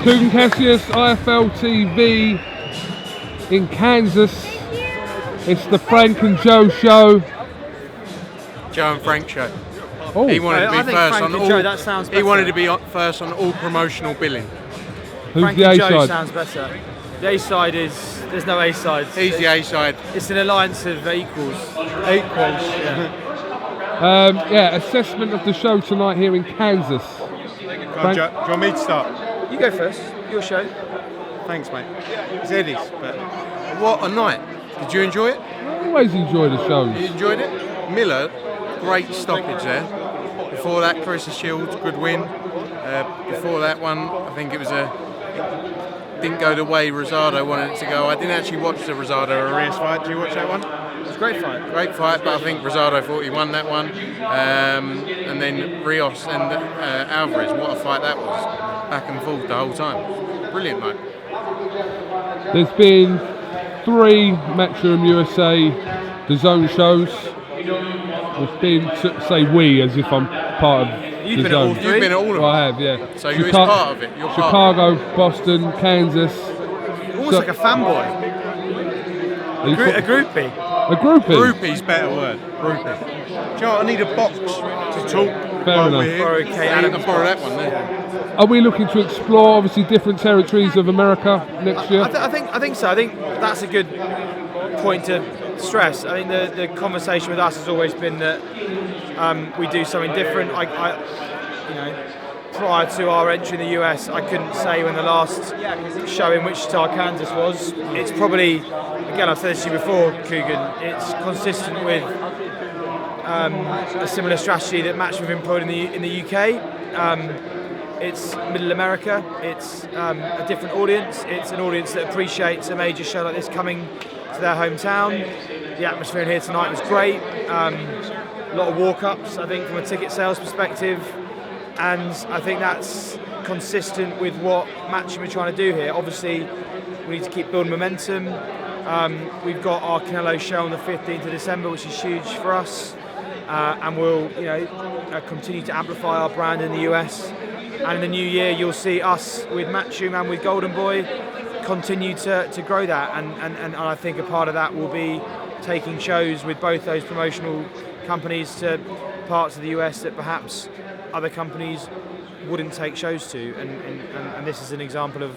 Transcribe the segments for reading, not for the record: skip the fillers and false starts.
KUGAN CASSIUS, IFL TV in Kansas. It's the Frank and Joe show. Joe and Frank show. Oh, He wanted to be first on all. Joe, that sounds better. He wanted to be first on all promotional billing. who's Frank the and A Joe side? sounds better. The A side is, there's no A side. He's the A side. It's an alliance of equals. Equals. Yeah. Assessment of the show tonight here in Kansas. Do you want me to start? You go first. Your show. Thanks, mate. It's Eddie's, but What a night. Did you enjoy it? I always enjoy the You shows. enjoyed it? Miller, great stoppage there. Before that, Carissa Shields, good win. Before that one, I think it was didn't go the way Rosado wanted it to go. I didn't actually watch the Rosado Arias fight. Did you watch that one? It was a great fight. Great fight, but I think Rosado thought he won that one. And then Rios and Alvarez, what a fight that was. Back and forth the whole time. Brilliant night. There's been 3 Matchroom USA Dazn shows. We've been, say we, as if I'm part of You've been at all Dazn. 3? You've been at all of Well, them. I have, yeah. So you're part of it. You're part Chicago, Boston, Kansas. Almost like a fanboy. A groupie. A groupie. groupie's better word. Groupie. Do you know what? I need a box to talk Fair while enough. we're here. Borrow I Adams. borrow that one there. Are we looking to explore, obviously, different territories of America next year? I think so. I think that's a good point to stress. I think the conversation with us has always been that we do something different. Prior to our entry in the US, I couldn't say when the last show in Wichita, Kansas was. It's probably, again, I've said this to you before, KUGAN, it's consistent with a similar strategy that Match have employed in the UK. It's Middle America, it's a different audience, it's an audience that appreciates a major show like this coming to their hometown. The atmosphere in here tonight was great, a lot of walk-ups, I think, from a ticket sales perspective. And I think that's consistent with what Matchroom are trying to do here. Obviously, we need to keep building momentum. We've got our Canelo show on the 15th of December, which is huge for us. And we'll, continue to amplify our brand in the US. And in the new year, you'll see us with Matchroom and with Golden Boy continue to grow that. And I think a part of that will be taking shows with both those promotional companies to parts of the US that perhaps other companies wouldn't take shows to, and this is an example of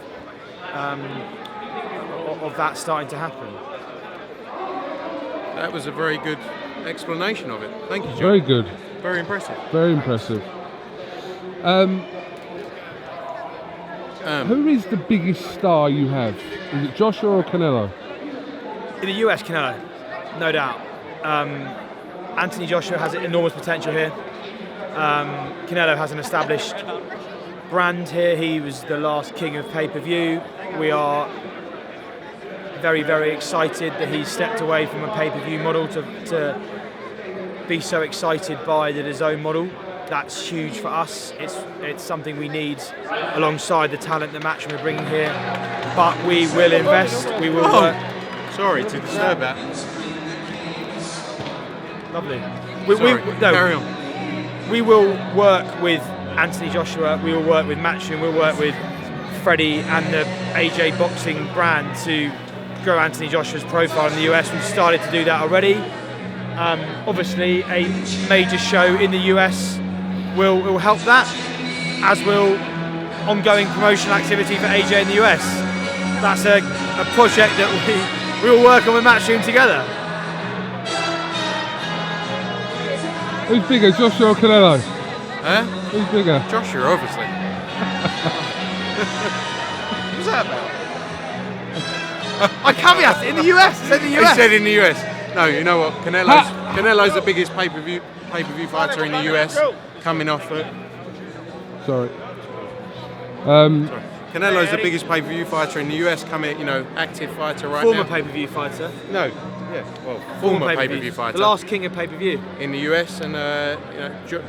that starting to happen. That was a very good explanation of it. Thank you, Joe. Very good. Very impressive. Very impressive. Who is the biggest star you have? Is it Joshua or Canelo? In the US, Canelo, no doubt. Anthony Joshua has enormous potential here. Canelo has an established brand here. He was the last king of pay-per-view. We are very, very excited that he stepped away from a pay-per-view model to be so excited by the Dazn model. That's huge for us. It's something we need alongside the talent that Matchroom are bringing here. But we will invest. We will work. Sorry to disturb that. Lovely. Carry on. We will work with Anthony Joshua, we will work with Matchroom, we'll work with Freddie and the AJ Boxing brand to grow Anthony Joshua's profile in the US. We've started to do that already. Obviously, a major show in the US will help that, as will ongoing promotional activity for AJ in the US. That's a project that we will work on with Matchroom together. Who's bigger, Joshua or Canelo? Huh? Who's bigger? Joshua, obviously. What's that about? I caveat in the US. It's in the He US. said in the US. No, you know what? Canelo's the biggest pay-per-view fighter in the US, coming off. Sorry. Canelo's the biggest pay-per-view fighter in the US, active fighter right Former now. pay-per-view fighter. No, yeah, well, former pay-per-view fighter. The last king of pay-per-view. In the US, and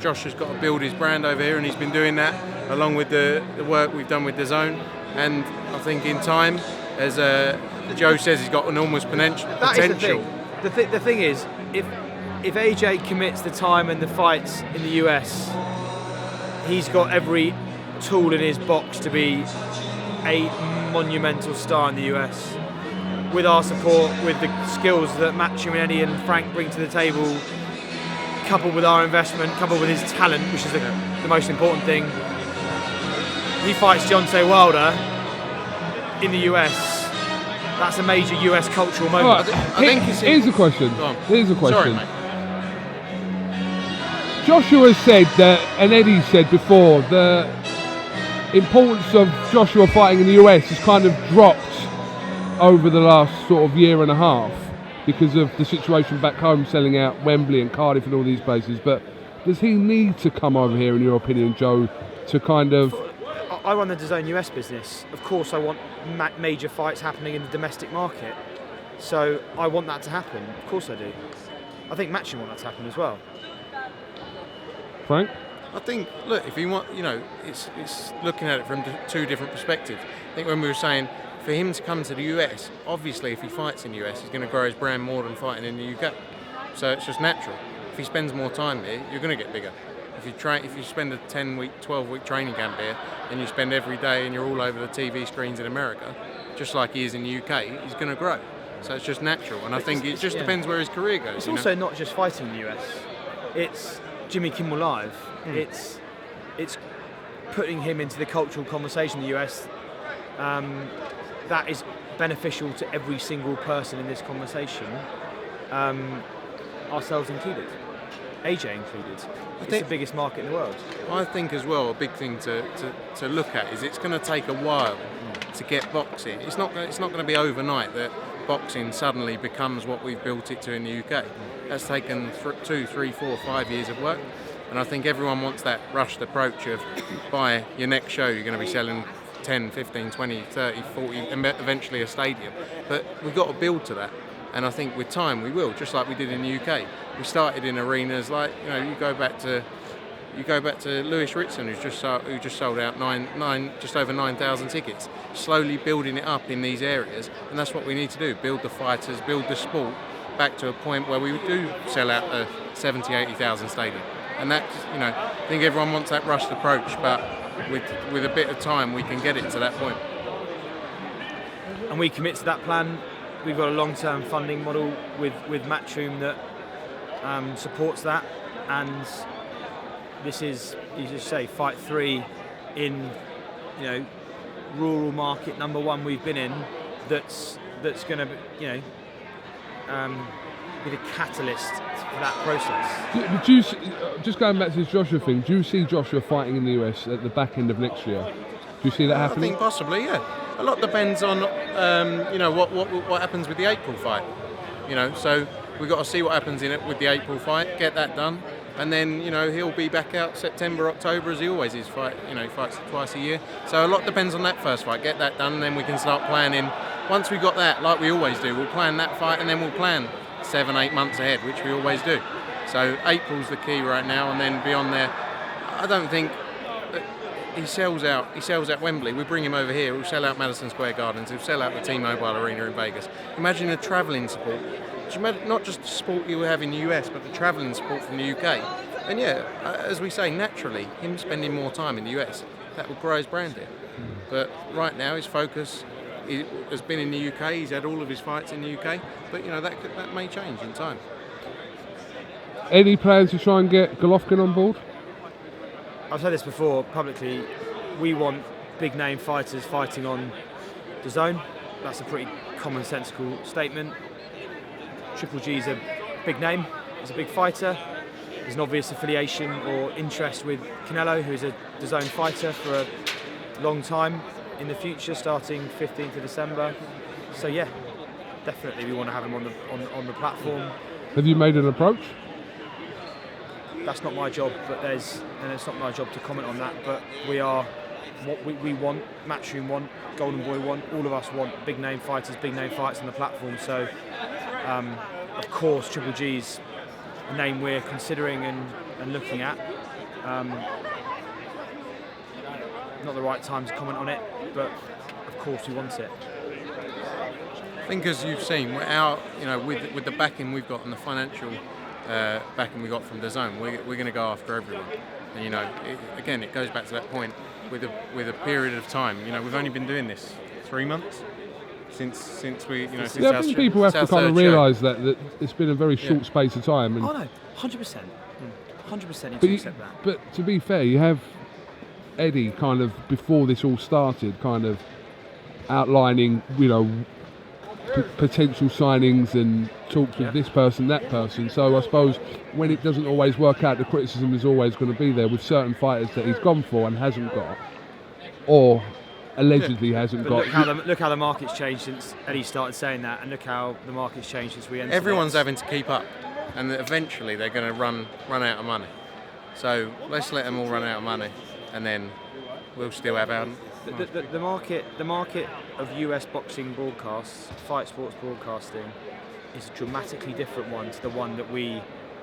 Josh has got to build his brand over here, and he's been doing that along with the work we've done with Dazn. And I think in time, as Joe says, he's got enormous potential. That is the thing. The thing is, if AJ commits the time and the fights in the US, he's got every tool in his box to be a monumental star in the US. With our support, with the skills that Matthew and Eddie and Frank bring to the table, coupled with our investment, coupled with his talent, which is the most important thing. He fights Deontay Wilder in the US. That's a major US cultural moment. Here's a question. Here's a question. Sorry, mate. Joshua said that, and Eddie said before, the importance of Joshua fighting in the US has kind of dropped over the last sort of year and a half because of the situation back home, selling out Wembley and Cardiff and all these places. But does he need to come over here, in your opinion, Joe, to kind of... I run the Dazn US business. Of course I want major fights happening in the domestic market. So I want that to happen. Of course I do. I think Matthew want that to happen as well. Frank? I think, look, if you want, it's looking at it from two different perspectives. I think when we were saying, for him to come to the US, obviously if he fights in the US, he's going to grow his brand more than fighting in the UK. So it's just natural. If he spends more time here, you're going to get bigger. If you spend a 10-week, 12-week training camp here, and you spend every day and you're all over the TV screens in America, just like he is in the UK, he's going to grow. So it's just natural. And I think it just depends where his career goes. It's also not just fighting in the US. It's Jimmy Kimmel Live. It's putting him into the cultural conversation in the US. That is beneficial to every single person in this conversation, ourselves included, AJ included. It's the biggest market in the world. I think as well, a big thing to look at is it's going to take a while to get boxing. It's not going to be overnight that boxing suddenly becomes what we've built it to in the UK. That's taken 2, 3, 4, 5 years of work. And I think everyone wants that rushed approach of by your next show you're going to be selling 10, 15, 20, 30, 40, and eventually a stadium. But we've got to build to that. And I think with time we will, just like we did in the UK. We started in arenas like, you go back to Lewis Ritson, who just sold out just over 9,000 tickets, slowly building it up in these areas. And that's what we need to do, build the fighters, build the sport back to a point where we do sell out a 70, 80,000 stadium. And that's, I think everyone wants that rushed approach, but with a bit of time we can get it to that point. And we commit to that plan. We've got a long-term funding model with Matchroom that supports that, and this is, you just say, fight 3 in, rural market number 1 we've been in. That's going to, be the catalyst for that process. Do you, just going back to this Joshua thing, do you see Joshua fighting in the US at the back end of next year? Do you see that happening? I think possibly, yeah. A lot depends on, what happens with the April fight. So we've got to see what happens in it with the April fight, get that done, and then he'll be back out September, October as he always is. He fights twice a year. So a lot depends on that first fight. Get that done, and then we can start planning. Once we got that, like we always do, we'll plan that fight, and then we'll plan 7, 8 months ahead, which we always do. So April's the key right now, and then beyond there, I don't think. He sells out Wembley. We bring him over here. We'll sell out Madison Square Gardens. We'll sell out the T-Mobile Arena in Vegas. Imagine the travelling support. Not just the support you have in the US, but the travelling support from the UK. And yeah, as we say, naturally, him spending more time in the US, that will grow his brand here. But right now, his focus has been in the UK. He's had all of his fights in the UK. But that may change in time. Any plans to try and get Golovkin on board? I've said this before publicly, we want big name fighters fighting on Dazn. That's a pretty commonsensical statement. Triple G's a big name, he's a big fighter. There's an obvious affiliation or interest with Canelo, who's a Dazn fighter for a long time in the future, starting 15th of December. So yeah, definitely we want to have him on the platform. Have you made an approach? That's not my job, and it's not my job to comment on that, but we are what we want, Matchroom want, Golden Boy want, all of us want big name fighters, big name fights on the platform. So of course Triple G's a name we're considering and looking at. Not the right time to comment on it, but of course we want it. I think as you've seen, with the backing we've got and the financial backing we got from Dazn, we're going to go after everyone. And again, it goes back to that point. with a period of time. You know, we've only been doing this 3 months since we, you know, since Yeah, I our, think people have to since kind our of third show. realise that it's been a very short space of time. And Oh no, 100%. 100% need but, to accept that. but to be fair, you have Eddie kind of, before this all started, kind of outlining, you know, potential signings and talks with this person, that person. So I suppose when it doesn't always work out, the criticism is always going to be there with certain fighters that he's gone for and hasn't got, or allegedly hasn't got. Look how the market's changed since Eddie started saying that, and look how the market's changed since we entered. Everyone's having to keep up, and eventually they're going to run out of money. So let's let them all run out of money, and then we'll still have our. The market of US boxing broadcasts, fight sports broadcasting, is a dramatically different one to the one that we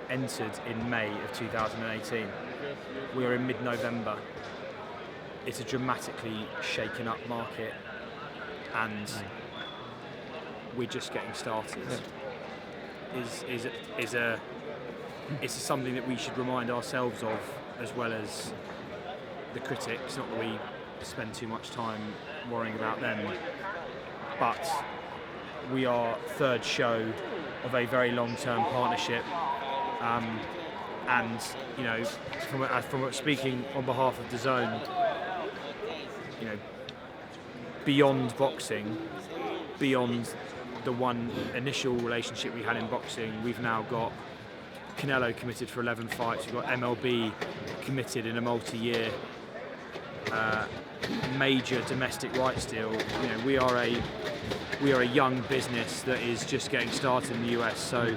entered in May of 2018. We are in mid-November. It's a dramatically shaken up market, and we're just getting started. Is something that we should remind ourselves of, as well as the critics. Not that we spend too much time worrying about them, but we are third show of a very long-term partnership, and you know, from speaking on behalf of Dazn, you know, beyond boxing, beyond the one initial relationship we had in boxing, we've now got Canelo committed for 11 fights. We've got MLB committed in a multi-year major domestic rights deal. You know, we are a young business that is just getting started in the US. So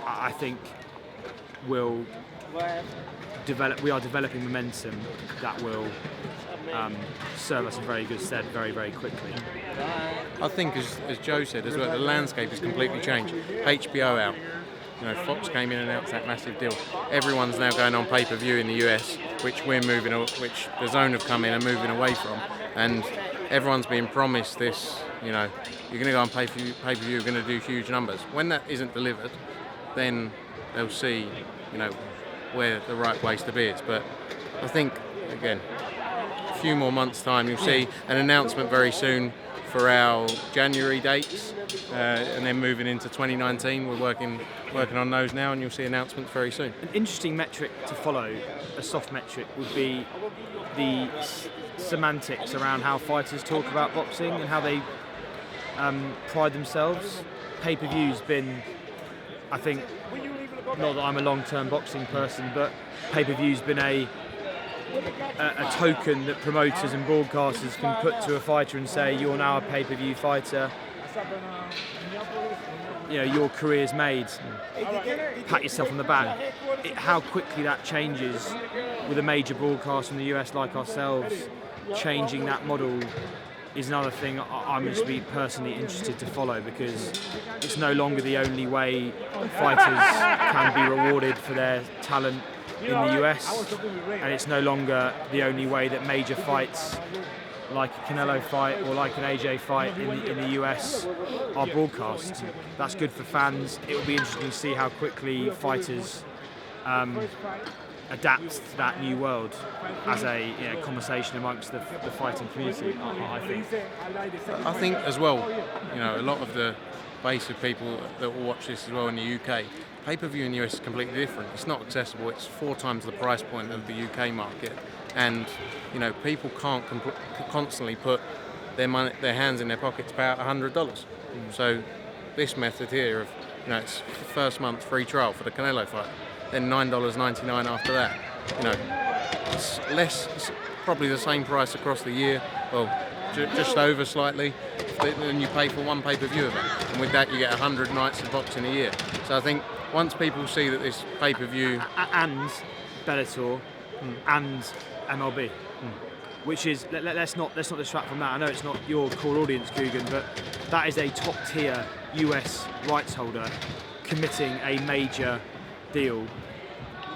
I think we are developing momentum that will serve us in very good stead very, very quickly. I think, as Joe said as well, the landscape has completely changed. HBO out. You know, Fox came in and announced that massive deal. Everyone's now going on pay-per-view in the US, which which the Zone have come in and moving away from. And everyone's being promised this. You know, you're going to go on pay-per-view, you're going to do huge numbers. When that isn't delivered, then they'll see, you know, where the right place to be is. But I think, again, a few more months' time, you'll see an announcement very soon for our January dates, and then moving into 2019. We're working on those now, and you'll see announcements very soon. An interesting metric to follow, a soft metric, would be the semantics around how fighters talk about boxing and how they pride themselves. Pay-per-view's been, I think, not that I'm a long-term boxing person, but pay-per-view's been a token that promoters and broadcasters can put to a fighter and say, you're now a pay-per-view fighter, you know, your career's made, pat yourself on the back. How quickly that changes with a major broadcaster in the US like ourselves, changing that model is another thing I'm going to be personally interested to follow, because it's no longer the only way fighters can be rewarded for their talent in the US, and it's no longer the only way that major fights like a Canelo fight or like an AJ fight in the US are broadcast. That's good for fans. It will be interesting to see how quickly fighters adapt to that new world as a conversation amongst the fighting community, I think as well, you know, a lot of the base of people that will watch this as well in the UK, pay-per-view in the US is completely different. It's not accessible. It's 4 times the price point of the UK market, and you know, people can't constantly put their hands in their pocket to pay out $100. So this method here of, you know, it's first month free trial for the Canelo fight, then $9.99 after that. You know, it's probably the same price across the year. Well, just over slightly, than you pay for one pay-per-view event. And with that, you get 100 nights of boxing a year. So I think once people see that this pay-per-view and Bellator and MLB, which is, let's not distract from that. I know it's not your core audience, KUGAN, but that is a top-tier US rights holder committing a major deal,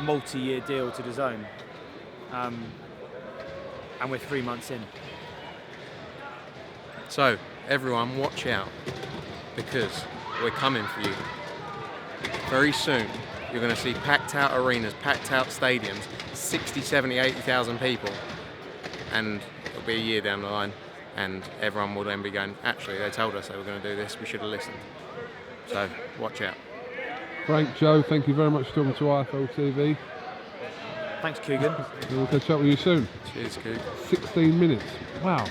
multi-year deal to Dazn, and we're 3 months in. So everyone, watch out, because we're coming for you very soon. you're going to see packed out arenas, packed out stadiums, 60, 70, 80,000 people, and it'll be a year down the line, and everyone will then be going, actually, they told us they were going to do this, we should have listened. So, watch out. Frank, Joe, thank you very much for talking to IFL TV. Thanks, KUGAN. We'll catch up with you soon. Cheers, Coog. 16 minutes. Wow.